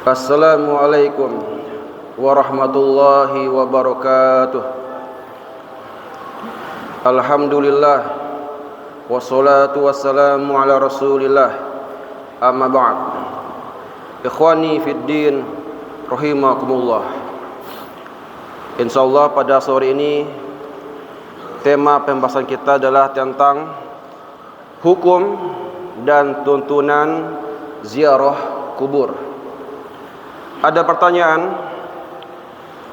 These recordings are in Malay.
Assalamualaikum warahmatullahi wabarakatuh. Alhamdulillah wassalatu wassalamu ala rasulillah. Amma ba'd. Ikhwani fid din rahimakumullah. Insyaallah pada sore ini tema pembahasan kita adalah tentang hukum dan tuntunan ziarah kubur. Ada pertanyaan.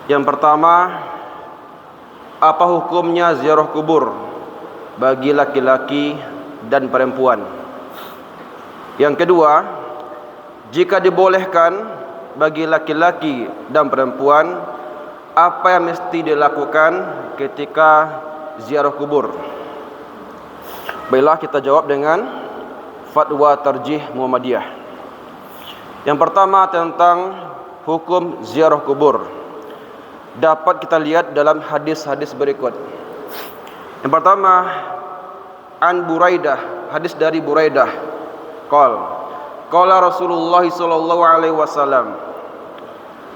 Yang pertama, apa hukumnya ziarah kubur bagi laki-laki dan perempuan? Yang kedua, jika dibolehkan bagi laki-laki dan perempuan, apa yang mesti dilakukan ketika ziarah kubur? Baiklah, kita jawab dengan fatwa tarjih Muhammadiyah. Yang pertama tentang hukum ziarah kubur, dapat kita lihat dalam hadis-hadis berikut. Yang pertama, an Buraidah, hadis dari Buraidah, qala Rasulullah sallallahu alaihi wasallam,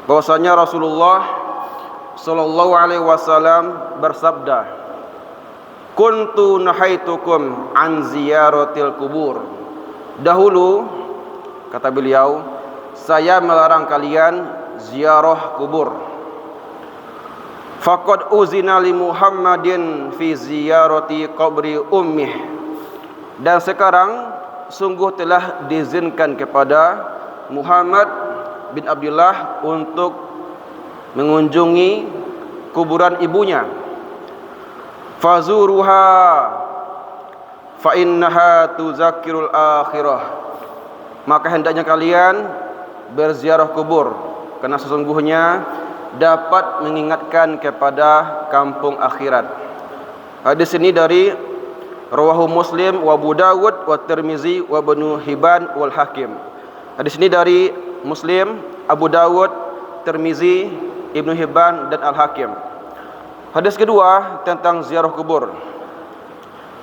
bahwasanya Rasulullah sallallahu alaihi wasallam bersabda, kuntu nahaitukum an ziyaratil kubur. Dahulu, kata beliau, saya melarang kalian ziarah kubur. Faqad uzina li Muhammadin fi ziyarati qabri ummih. Dan sekarang sungguh telah diizinkan kepada Muhammad bin Abdullah untuk mengunjungi kuburan ibunya. Fazuruha fa innaha tuzakkirul akhirah. Maka hendaknya kalian berziarah kubur, karena sesungguhnya dapat mengingatkan kepada kampung akhirat. Hadis ini dari rawahu Muslim wa Abu Dawud wa Tirmizi wa Ibnu Hibban wal Hakim. Hadis ini dari Muslim, Abu Dawud, Tirmizi, Ibnu Hibban dan Al-Hakim. Hadis kedua tentang ziarah kubur.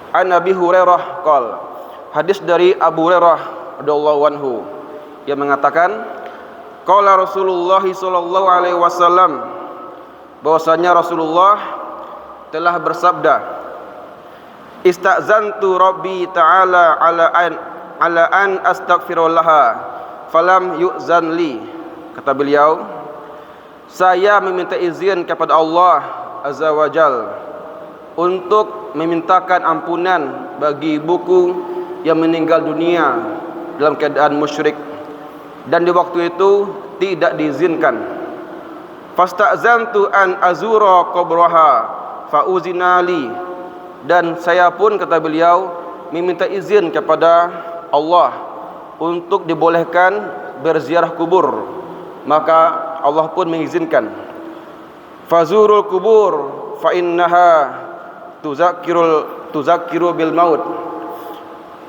An Abi Hurairah qala, hadis dari Abu Hurairah radhiyallahu anhu, yang mengatakan, qala Rasulullah sallallahu alaihi wasallam, bahwasanya Rasulullah telah bersabda, istazantu rabbi ta'ala ala an astaghfirullaha falam yu'zan li. Kata beliau, saya meminta izin kepada Allah azza wajal untuk memintakan ampunan bagi ibuku yang meninggal dunia dalam keadaan musyrik, dan di waktu itu tidak diizinkan. Fasta'zantu an azura qabraha fauzina li. Dan saya pun, kata beliau, meminta izin kepada Allah untuk dibolehkan berziarah kubur, maka Allah pun mengizinkan. Fazurul kubur fa innaha tuzakkiru bil maut.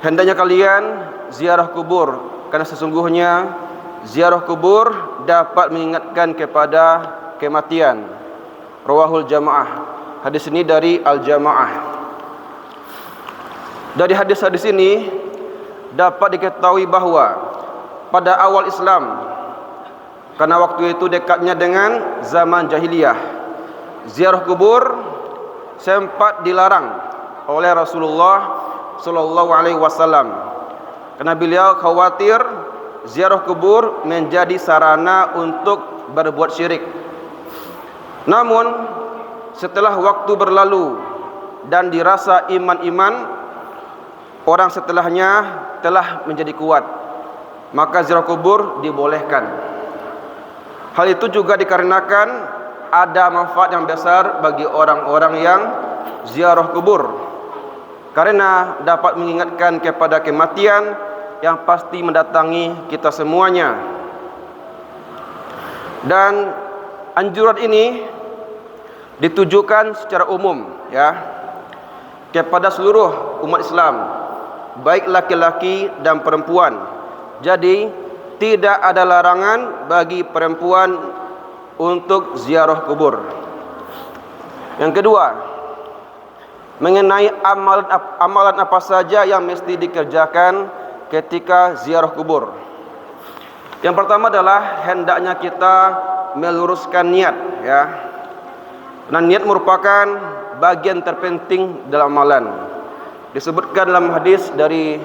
Hendaknya kalian ziarah kubur, karena sesungguhnya ziarah kubur dapat mengingatkan kepada kematian. Rawahul Jamaah. Hadis ini dari Al-Jamaah. Dari hadis-hadis ini dapat diketahui bahwa pada awal Islam, karena waktu itu dekatnya dengan zaman jahiliyah, ziarah kubur sempat dilarang oleh Rasulullah sallallahu alaihi wasallam, karena beliau khawatir ziarah kubur menjadi sarana untuk berbuat syirik. Namun setelah waktu berlalu dan dirasa iman-iman orang setelahnya telah menjadi kuat, maka ziarah kubur dibolehkan. Hal itu juga dikarenakan ada manfaat yang besar bagi orang-orang yang ziarah kubur, karena dapat mengingatkan kepada kematian yang pasti mendatangi kita semuanya. Dan anjuran ini ditujukan secara umum, ya, kepada seluruh umat Islam, baik laki-laki dan perempuan. Jadi tidak ada larangan bagi perempuan untuk ziarah kubur. Yang kedua, mengenai amalan apa saja yang mesti dikerjakan ketika ziarah kubur. Yang pertama adalah hendaknya kita meluruskan niat, ya. Dan niat merupakan bagian terpenting dalam amalan. Disebutkan dalam hadis dari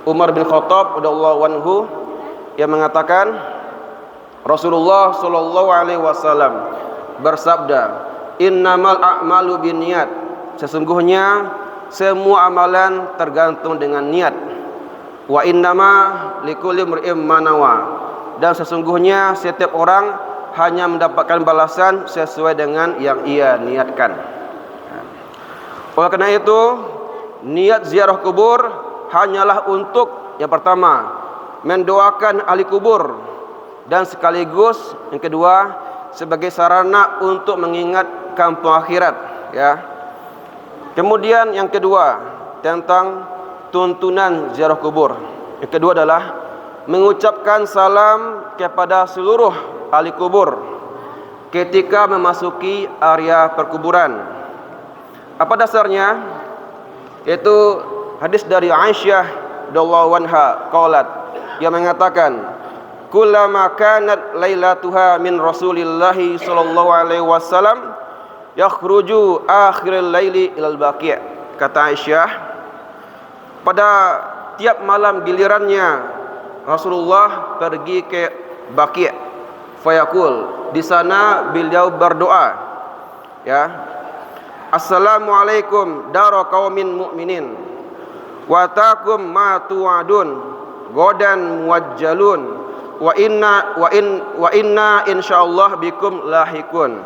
Umar bin Khattab radhiyallahu anhu yang mengatakan Rasulullah sallallahu alaihi wasallam bersabda, "Innamal a'malu binniyat." Sesungguhnya semua amalan tergantung dengan niat. Wa innama likulli imri'in ma nawa. Dan sesungguhnya setiap orang hanya mendapatkan balasan sesuai dengan yang ia niatkan. Oleh karena itu, niat ziarah kubur hanyalah untuk yang pertama, mendoakan ahli kubur, dan sekaligus yang kedua sebagai sarana untuk mengingat kampung akhirat, ya. Kemudian yang kedua tentang tuntunan ziarah kubur. Yang kedua adalah mengucapkan salam kepada seluruh ahli kubur ketika memasuki area perkuburan. Apa dasarnya? Yaitu hadis dari Aisyah radhiyallahu anha qalat, yang mengatakan, "Kullama kanat lailatuha min Rasulillah sallallahu alaihi wasallam yakhruju akhiril laili ilal baqi'." Kata Aisyah, pada tiap malam gilirannya Rasulullah pergi ke Baqi', fayaqul, di sana beliau berdoa, ya, "Assalamualaikum dara qaumin mu'minin wa taqum ma tu'adun godan muwajjalun wa inna insyaallah bikum lahikun."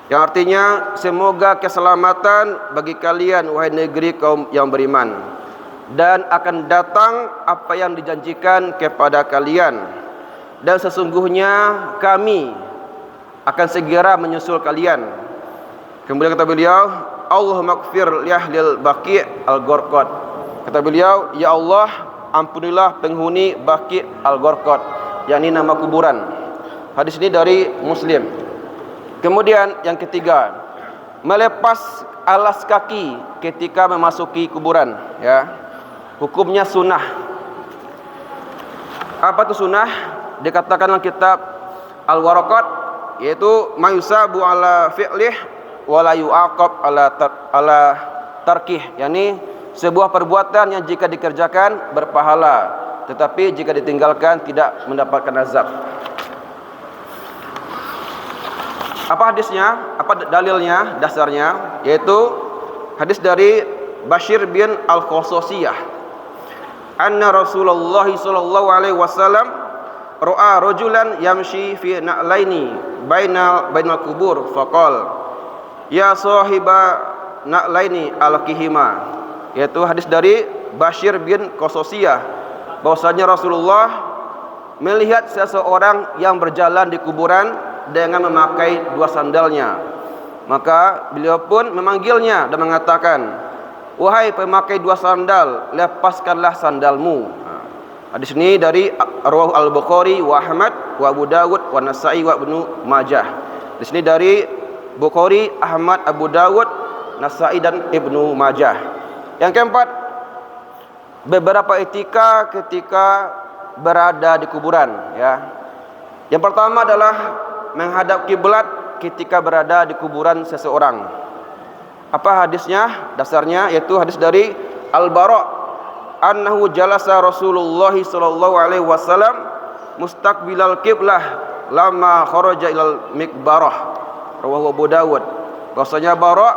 Yang artinya, semoga keselamatan bagi kalian wahai negeri kaum yang beriman, dan akan datang apa yang dijanjikan kepada kalian, dan sesungguhnya kami akan segera menyusul kalian. Kemudian kata beliau, "Allahumma ighfir li ahlil Baqi' al-Gharqad." Kata beliau, "Ya Allah, ampunilah penghuni Baqi' al-Gharqad," yakni nama kuburan. Hadis ini dari Muslim. Kemudian yang ketiga, melepas alas kaki ketika memasuki kuburan, ya. Hukumnya sunnah. Apa itu sunnah? Dikatakan dalam kitab Al-Waraqat, yaitu mayusabu ala fi'lih wa la yu'aqab ala tarkih, yakni sebuah perbuatan yang jika dikerjakan berpahala, tetapi jika ditinggalkan tidak mendapatkan azab. Apa hadisnya? Apa dalilnya? Dasarnya yaitu hadis dari Bashir bin Al-Khososiyah, anna Rasulullah sallallahu alaihi wasallam ra'a rajulan yamshi fi na'laini bainal kubur faqal, "Ya sahiba na'laini alqihima." Yaitu hadis dari Bashir bin Khososiyah, bahwasanya Rasulullah melihat seseorang yang berjalan di kuburan dengan memakai dua sandalnya. Maka beliau pun memanggilnya dan mengatakan, "Wahai pemakai dua sandal, lepaskanlah sandalmu." Hadis ini dari Rawahu Al-Bukhari wa Ahmad wa Abu Dawud wa Nasa'i wa Ibnu Majah. Di sini dari Bukhari, Ahmad, Abu Dawud, Nasa'i dan Ibnu Majah. Yang keempat, beberapa etika ketika berada di kuburan, ya. Yang pertama adalah menghadap kiblat ketika berada di kuburan seseorang. Apa hadisnya? Dasarnya yaitu hadis dari Al-Bara' annahu jalasa Rasulullah sallallahu alaihi wasallam mustaqbilal qiblah lama kharaja ilal miqbarah. Rawahu Abu Dawud. Bahwasanya Bara'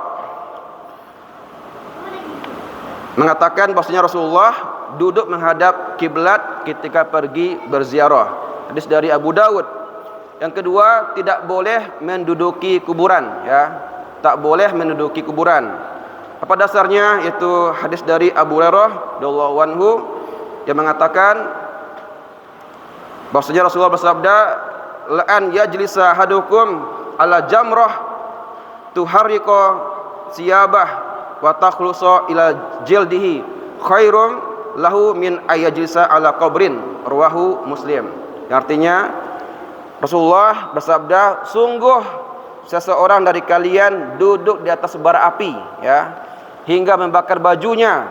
mengatakan bahwasanya Rasulullah duduk menghadap kiblat ketika pergi berziarah. Hadis dari Abu Dawud. Yang kedua, tidak boleh menduduki kuburan, ya. Tak boleh menduduki kuburan. Apa dasarnya? Yaitu hadis dari Abu Hurairah radhiyallahu anhu yang mengatakan bahwasanya Rasulullah bersabda, "La'an yajlisa ahadukum ala jamrah tuharriqu siyabah wa takhlusa ila jildihi khairum lahu min ayajlisa ala qabrin." Rawahu Muslim. Yang artinya Rasulullah bersabda, sungguh seseorang dari kalian duduk di atas bara api, ya, hingga membakar bajunya,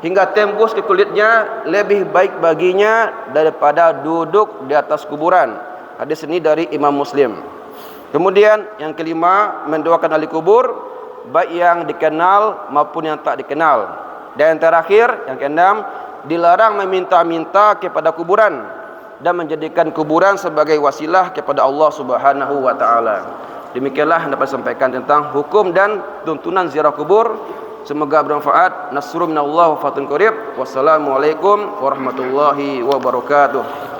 hingga tembus ke kulitnya, lebih baik baginya daripada duduk di atas kuburan. Hadis ini dari Imam Muslim. Kemudian yang kelima, mendoakan ahli kubur, baik yang dikenal maupun yang tak dikenal. Dan yang terakhir, yang keenam, dilarang meminta-minta kepada kuburan dan menjadikan kuburan sebagai wasilah kepada Allah Subhanahu wa taala. Demikianlah yang dapat sampaikan tentang hukum dan tuntunan ziarah kubur. Semoga bermanfaat. Nasrun minallah wa fatun qarib. Wassalamualaikum warahmatullahi wabarakatuh.